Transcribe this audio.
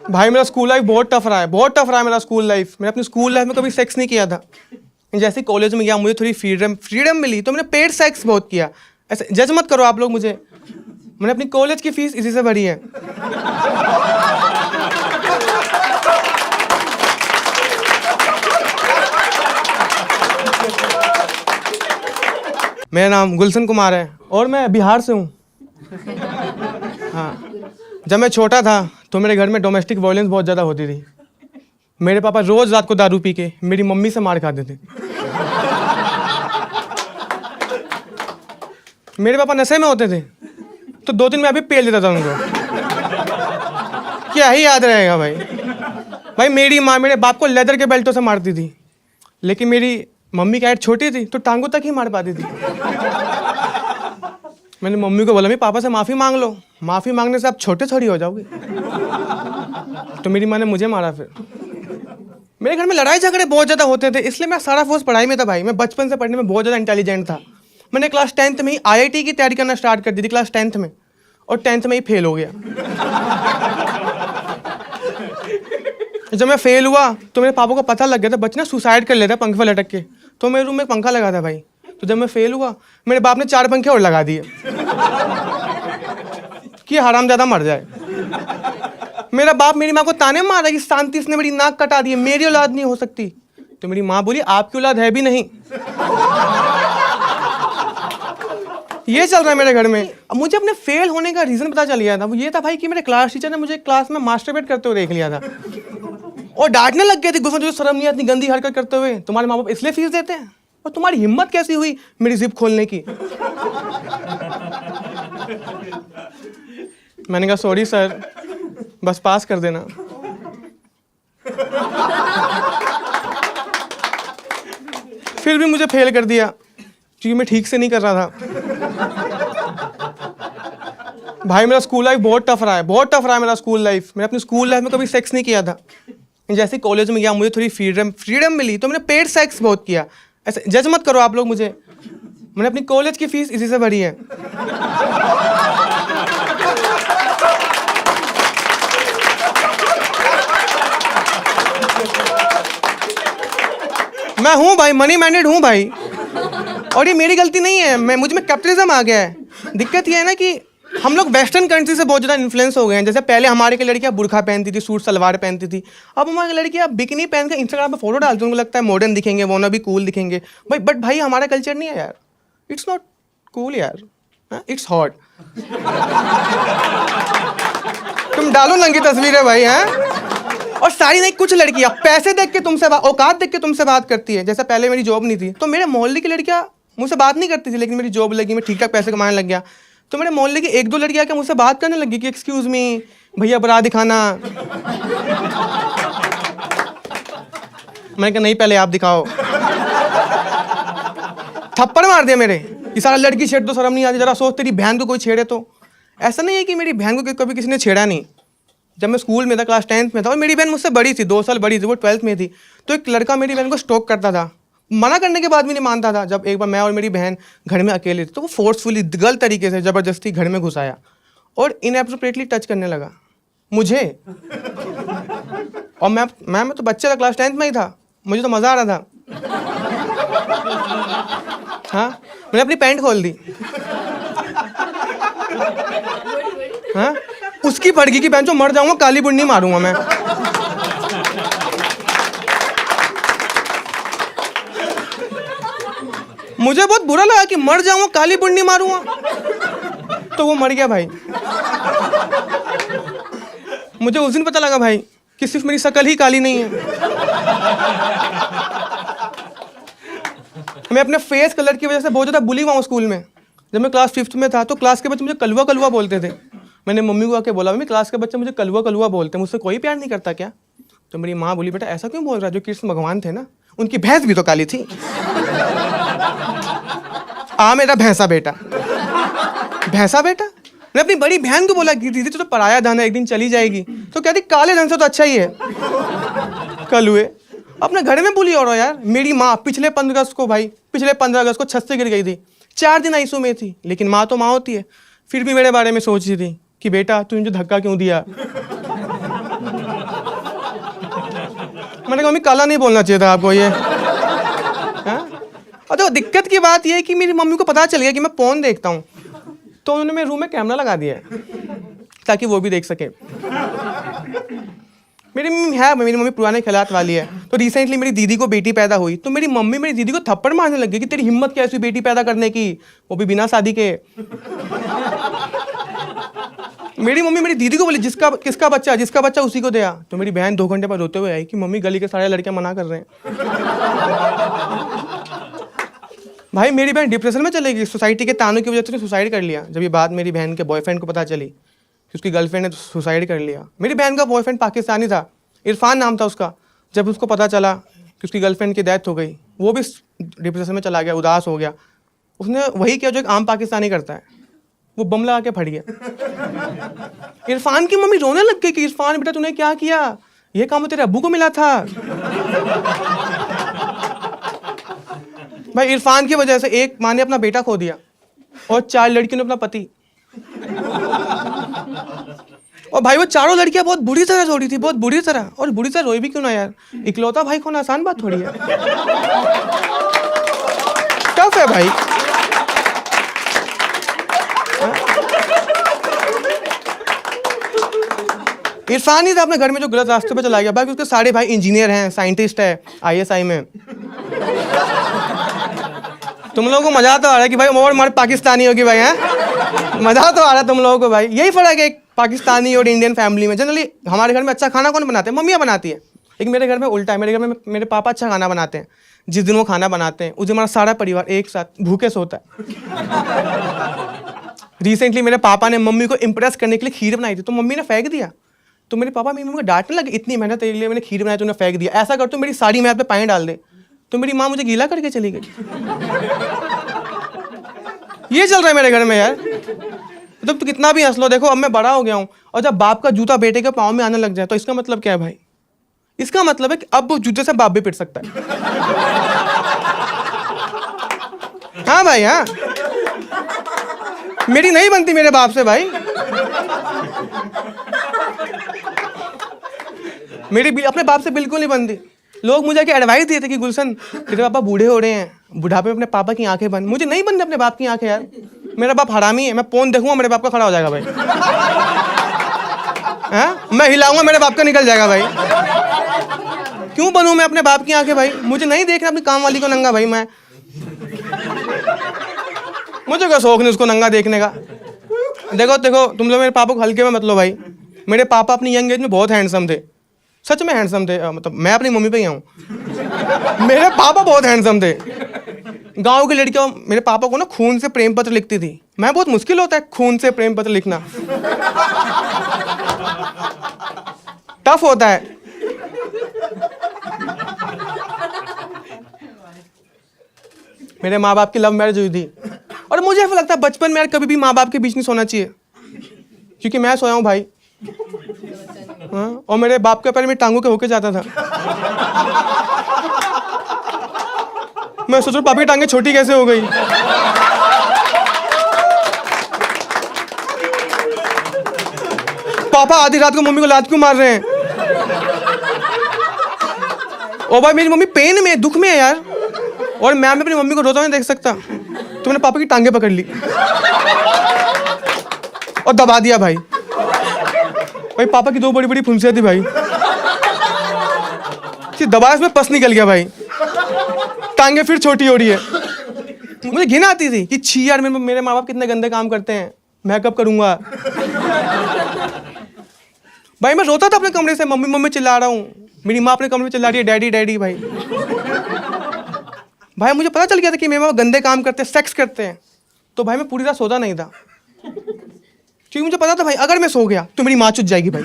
भाई मेरा school life बहुत टफ रहा है, बहुत टफ रहा है मेरा स्कूल लाइफ। मैंने अपनी स्कूल लाइफ में कभी सेक्स नहीं किया था। जैसे कॉलेज में गया मुझे थोड़ी फ्रीडम मिली तो मैंने पेड सेक्स बहुत किया। ऐसे जज मत करो आप लोग मुझे। मैंने अपनी कॉलेज की फीस इसी से भरी है। मेरा नाम गुलशन कुमार है और मैं बिहार से हूँ। हाँ, जब मैं छोटा था तो मेरे घर में डोमेस्टिक वायलेंस बहुत ज़्यादा होती थी। मेरे पापा रोज़ रात को दारू पी के मेरी मम्मी से मार खाते थे। मेरे पापा नशे में होते थे तो 2 दिन में अभी पेल देता था उनको। क्या ही याद रहेगा भाई मेरी माँ मेरे बाप को लेदर के बेल्टों से मारती थी, लेकिन मेरी मम्मी की हाइट छोटी थी तो टांगों तक ही मार पाती थी। मैंने मम्मी को बोला मेरे पापा से माफ़ी मांग लो, माफ़ी मांगने से आप छोटे थोड़ी हो जाओगे। तो मेरी माँ ने मुझे मारा। फिर मेरे घर में लड़ाई झगड़े बहुत ज़्यादा होते थे, इसलिए मैं सारा फोर्स पढ़ाई में था भाई। मैं बचपन से पढ़ने में बहुत ज़्यादा इंटेलिजेंट था। मैंने क्लास 10th में ही IIT की तैयारी करना स्टार्ट कर दी थी क्लास 10th में, और 10th में ही फेल हो गया। जब मैं फेल हुआ तो मेरे पापा को पता लग गया था बच्चे ना सुसाइड कर लेता पंखे पर लटक के। तो मेरे रूम में पंखा लगा था भाई। तो जब मैं फेल हुआ मेरे बाप ने 4 पंखे और लगा दिए कि हरामजादा मर जाए। मेरा बाप मेरी माँ को ताने मारा कि शांति इसने मेरी नाक कटा दी है, मेरी औलाद नहीं हो सकती। तो मेरी माँ बोली आपकी औलाद है भी नहीं। ये चल रहा है मेरे घर में। अब मुझे अपने फेल होने का रीजन पता चल गया था। वो ये था भाई कि मेरे क्लास टीचर ने मुझे क्लास में मास्टरबेट करते हुए देख लिया था और डांटने लग गए थे, गुस्सा तुझे शर्म नहीं आती गंदी हरकत करते हुए, तुम्हारे माँ बाप इसलिए फीस देते हैं और तुम्हारी हिम्मत कैसी हुई मेरी जिप खोलने की। मैंने कहा सॉरी सर, बस पास कर देना। फिर भी मुझे फेल कर दिया क्योंकि मैं ठीक से नहीं कर रहा था। भाई मेरा स्कूल लाइफ बहुत टफ रहा है, बहुत टफ रहा है मेरा स्कूल लाइफ। मैंने अपनी स्कूल लाइफ में कभी सेक्स नहीं किया था। जैसे कॉलेज में गया मुझे थोड़ी फ्रीडम मिली तो मैंने पेड सेक्स बहुत किया। ऐसे जज मत करो आप लोग मुझे। मैंने अपनी कॉलेज की फीस इसी से भरी है। मैं हूँ भाई, मनी माइंडेड हूँ भाई, और ये मेरी गलती नहीं है। मुझ में कैपिटलिज्म आ गया है। दिक्कत ये है ना कि हम लोग वेस्टर्न कंट्री से बहुत ज़्यादा इन्फ्लुएंस हो गए हैं। जैसे पहले हमारे की लड़कियाँ बुर्खा पहनती थी, सूट सलवार पहनती थी। अब हमारी लड़कियाँ बिकनी पहन कर इंस्टाग्राम पर फोटो डालती हैं, उनको लगता है मॉडर्न दिखेंगे, वो ना भी कूल दिखेंगे भाई। बट भाई हमारा कल्चर नहीं है यार, इट्स नॉट कूल यार, इट्स हॉट। तुम डालो नंगी तस्वीरें भाई हैं। और सारी नहीं, कुछ लड़कियां पैसे देख के तुमसे औकात देख के तुमसे बात करती है। जैसे पहले मेरी जॉब नहीं थी तो मेरे मोहल्ले की लड़कियां मुझसे बात नहीं करती थी, लेकिन मेरी जॉब लगी, मैं ठीक ठाक पैसे कमाने लग गया तो मेरे मोहल्ले की 1-2 लड़कियां क्या मुझसे बात करने लगी कि एक्सक्यूज मी भैया बरा दिखाना। मैंने कहा नहीं पहले आप दिखाओ। थप्पड़ मार दिया मेरे कि सारा लड़की छेड़ दो, शर्म नहीं आती, जरा सोच तेरी बहन को कोई छेड़े तो। ऐसा नहीं है कि मेरी बहन को कभी किसी ने छेड़ा नहीं। जब मैं स्कूल में था क्लास 10th में था और मेरी बहन मुझसे बड़ी थी, 2 साल बड़ी थी, वो 12th में थी, तो एक लड़का मेरी बहन को स्टॉक करता था। मना करने के बाद भी नहीं मानता था। जब एक बार मैं और मेरी बहन घर में अकेले थे तो वो फोर्सफुली गलत तरीके से ज़बरदस्ती घर में घुसाया और इनएप्रोप्रिएटली टच करने लगा मुझे। और मैं तो बच्चा था, क्लास 10th में ही था, मुझे तो मज़ा आ रहा था। हाँ, मैंने अपनी पैंट खोल दी। हाँ, उसकी पड़गी की बेंचो मर जाऊंगा, काली बुन्नी मारूंगा मैं। मुझे बहुत बुरा लगा कि मर जाऊंगा, काली बुन्नी मारूंगा, तो वो मर गया भाई। मुझे उस दिन पता लगा भाई कि सिर्फ मेरी शक्ल ही काली नहीं है। मैं अपने फेस कलर की वजह से बहुत ज़्यादा बुली हुआ हूँ स्कूल में। जब मैं क्लास 5th में था तो क्लास के बच्चे मुझे कलवा कलवा बोलते थे। मैंने मम्मी को आके बोला मम्मी क्लास के बच्चे मुझे कलवा कलवा बोलते हैं, मुझसे कोई प्यार नहीं करता क्या? तो मेरी माँ बोली बेटा ऐसा क्यों बोल रहा है, जो कृष्ण भगवान थे ना उनकी भैंस भी तो काली थी। मेरा भैंसा बेटा, भैंसा बेटा। मैंने अपनी बड़ी बहन को बोला कि दीदी तो पराया धन है, एक दिन चली जाएगी। तो कहती काले धन से तो अच्छा ही है कलुए। अपने घर में बोली और यार मेरी माँ पिछले 15 अगस्त को छत से गिर गई थी, 4 दिन आईसीयू में थी, लेकिन माँ तो माँ होती है। फिर भी मेरे बारे में सोच रही थी कि बेटा तू मुझे धक्का क्यों दिया। मम्मी काला नहीं बोलना चाहिए था आपको ये, हाँ? और तो दिक्कत की बात ये है कि मेरी मम्मी को पता चल गया कि मैं पोर्न देखता हूँ, तो उन्होंने मेरे रूम में कैमरा लगा दिया है ताकि वो भी देख सके। मेरी मम्मी पुराने ख्यालात वाली है। तो रिसेंटली मेरी दीदी को बेटी पैदा हुई, तो मेरी मम्मी मेरी दीदी को थप्पड़ मारने लग गई कि तेरी हिम्मत कैसी हुई बेटी पैदा करने की, वो भी बिना शादी के। मेरी मम्मी मेरी दीदी को बोली किसका बच्चा उसी को दिया। तो मेरी बहन 2 घंटे बाद रोते हुए आई कि मम्मी गली के सारे लड़के मना कर रहे हैं। भाई मेरी बहन डिप्रेशन में चलेगी, सोसाइटी के तानों की वजह से सुसाइड कर लिया। जब ये बात मेरी बहन के बॉयफ्रेंड को पता चली कि उसकी गर्लफ्रेंड ने सुसाइड कर लिया। मेरी बहन का बॉयफ्रेंड पाकिस्तानी था, इरफान नाम था उसका। जब उसको पता चला कि उसकी गर्लफ्रेंड की डेथ हो गई, वो भी डिप्रेशन में चला गया, उदास हो गया। उसने वही किया जो एक आम पाकिस्तानी करता है, वो बम लगा के फट गया। इरफान की मम्मी रोने लग गई कि इरफान बेटा तूने क्या किया, ये काम तेरे अब्बू को मिला था। भाई इरफान की वजह से एक माँ ने अपना बेटा खो दिया और 4 लड़कियों ने अपना पति। और भाई वो चारों लड़कियां बहुत बुरी तरह रो रही थी, बहुत बुरी तरह। और बुरी तरह रोई भी क्यों ना यार, इकलौता भाई खोना आसान बात थोड़ी है, टफ है भाई। इरफान ही था अपने घर में जो गलत रास्ते पे चला गया। बाकी उसके सारे भाई इंजीनियर हैं, साइंटिस्ट है ISI में। तुम लोगों को मजा तो आ रहा है कि भाई और हमारे पाकिस्तानी होगी भाई, हैं? मजा तो आ रहा है तुम लोगों को भाई। यही फर्क है पाकिस्तानी और इंडियन फैमिली में। जनरली हमारे घर में अच्छा खाना कौन बनाते हैं, मम्मियाँ बनाती है। लेकिन मेरे घर में उल्टा है, मेरे घर में मेरे पापा अच्छा खाना बनाते हैं। जिस दिन वो खाना बनाते हैं उस दिन हमारा सारा परिवार एक साथ भूखे सोता है। रिसेंटली मेरे पापा ने मम्मी को इम्प्रेस करने के लिए खीर बनाई थी, तो मम्मी ने फेंक दिया। तो मेरे पापा मेरी मम्मी को डांटने लगे, इतनी मेहनत तेरे लिए मैंने खीर बनाई, तूने फेंक दिया। ऐसा कर तो मेरी सारी मेहनत पे पानी डाल दे। तो मेरी माँ मुझे गीला करके चली गई। ये चल रहा है मेरे घर में यार। मतलब तो कितना भी हंस लो, देखो अब मैं बड़ा हो गया हूँ, और जब बाप का जूता बेटे के पाँव में आने लग जाए तो इसका मतलब क्या है भाई? इसका मतलब है कि अब वो जूते से बाप भी पिट सकता है। हाँ भाई, हाँ, मेरी नहीं बनती मेरे बाप से भाई। मेरी अपने बाप से बिल्कुल नहीं बनती। लोग मुझे क्या एडवाइस दिए थे कि गुलशन तेरे पापा बूढ़े हो रहे हैं, बुढ़ापे में अपने पापा की आंखें बंद। मुझे नहीं बनती अपने बाप की आंखें यार। मेरा बाप हरामी है, मैं पोन देखूंगा मेरे बाप का खड़ा हो जाएगा भाई। हाँ, मैं हिलाऊंगा मेरे बाप का निकल जाएगा भाई। क्यों बनूं मैं अपने बाप की आंखें भाई? मुझे नहीं देखना अपनी काम वाली को नंगा भाई। मैं मुझे क्या शौक नहीं उसको नंगा देखने का। देखो देखो तुम लोग मेरे पापा को हल्के में मत लो भाई। मेरे पापा अपनी यंग एज में बहुत हैंडसम थे, सच में हैंडसम थे। मतलब मैं अपनी मम्मी पे ही हूँ। मेरे पापा बहुत हैंडसम थे। गांव की लड़कियां मेरे पापा को ना खून से प्रेम पत्र लिखती थी। मैं बहुत मुश्किल होता है खून से प्रेम पत्र लिखना, टफ होता है। मेरे माँ बाप की लव मैरिज हुई थी, और मुझे ऐसा लगता है बचपन में यार कभी भी माँ बाप के बीच नहीं सोना चाहिए, क्योंकि मैं सोया हूँ भाई। हाँ, और मेरे बाप के पैर में टांगों के होके जाता था। मैं सोच रहा पापा की टांगे छोटी कैसे हो गई। पापा आधी रात को मम्मी को लात क्यों मार रहे हैं? ओ भाई मेरी मम्मी पेन में, दुख में है यार, और मैं अपनी मम्मी को रोता नहीं देख सकता। तो मैंने पापा की टांगे पकड़ ली और दबा दिया भाई। भाई पापा की 2 बड़ी बड़ी फुंसियां थी भाई, दबाया उसमें पस निकल गया भाई। टांगे फिर छोटी हो रही है। मुझे घिन आती थी कि छी यार मेरे माँ बाप कितने गंदे काम करते हैं, मैं कब करूंगा। भाई मैं रोता था अपने कमरे से, मम्मी मम्मी चिल्ला रहा हूँ। मेरी माँ अपने कमरे में चिल्ला रही है डैडी डैडी। भाई भाई मुझे पता चल गया था कि मेरे माँ गंदे काम करते हैं, सेक्स करते हैं। तो भाई मैं पूरी रात सोता नहीं था, क्योंकि मुझे पता था भाई अगर मैं सो गया तो मेरी माँ चुत जाएगी भाई।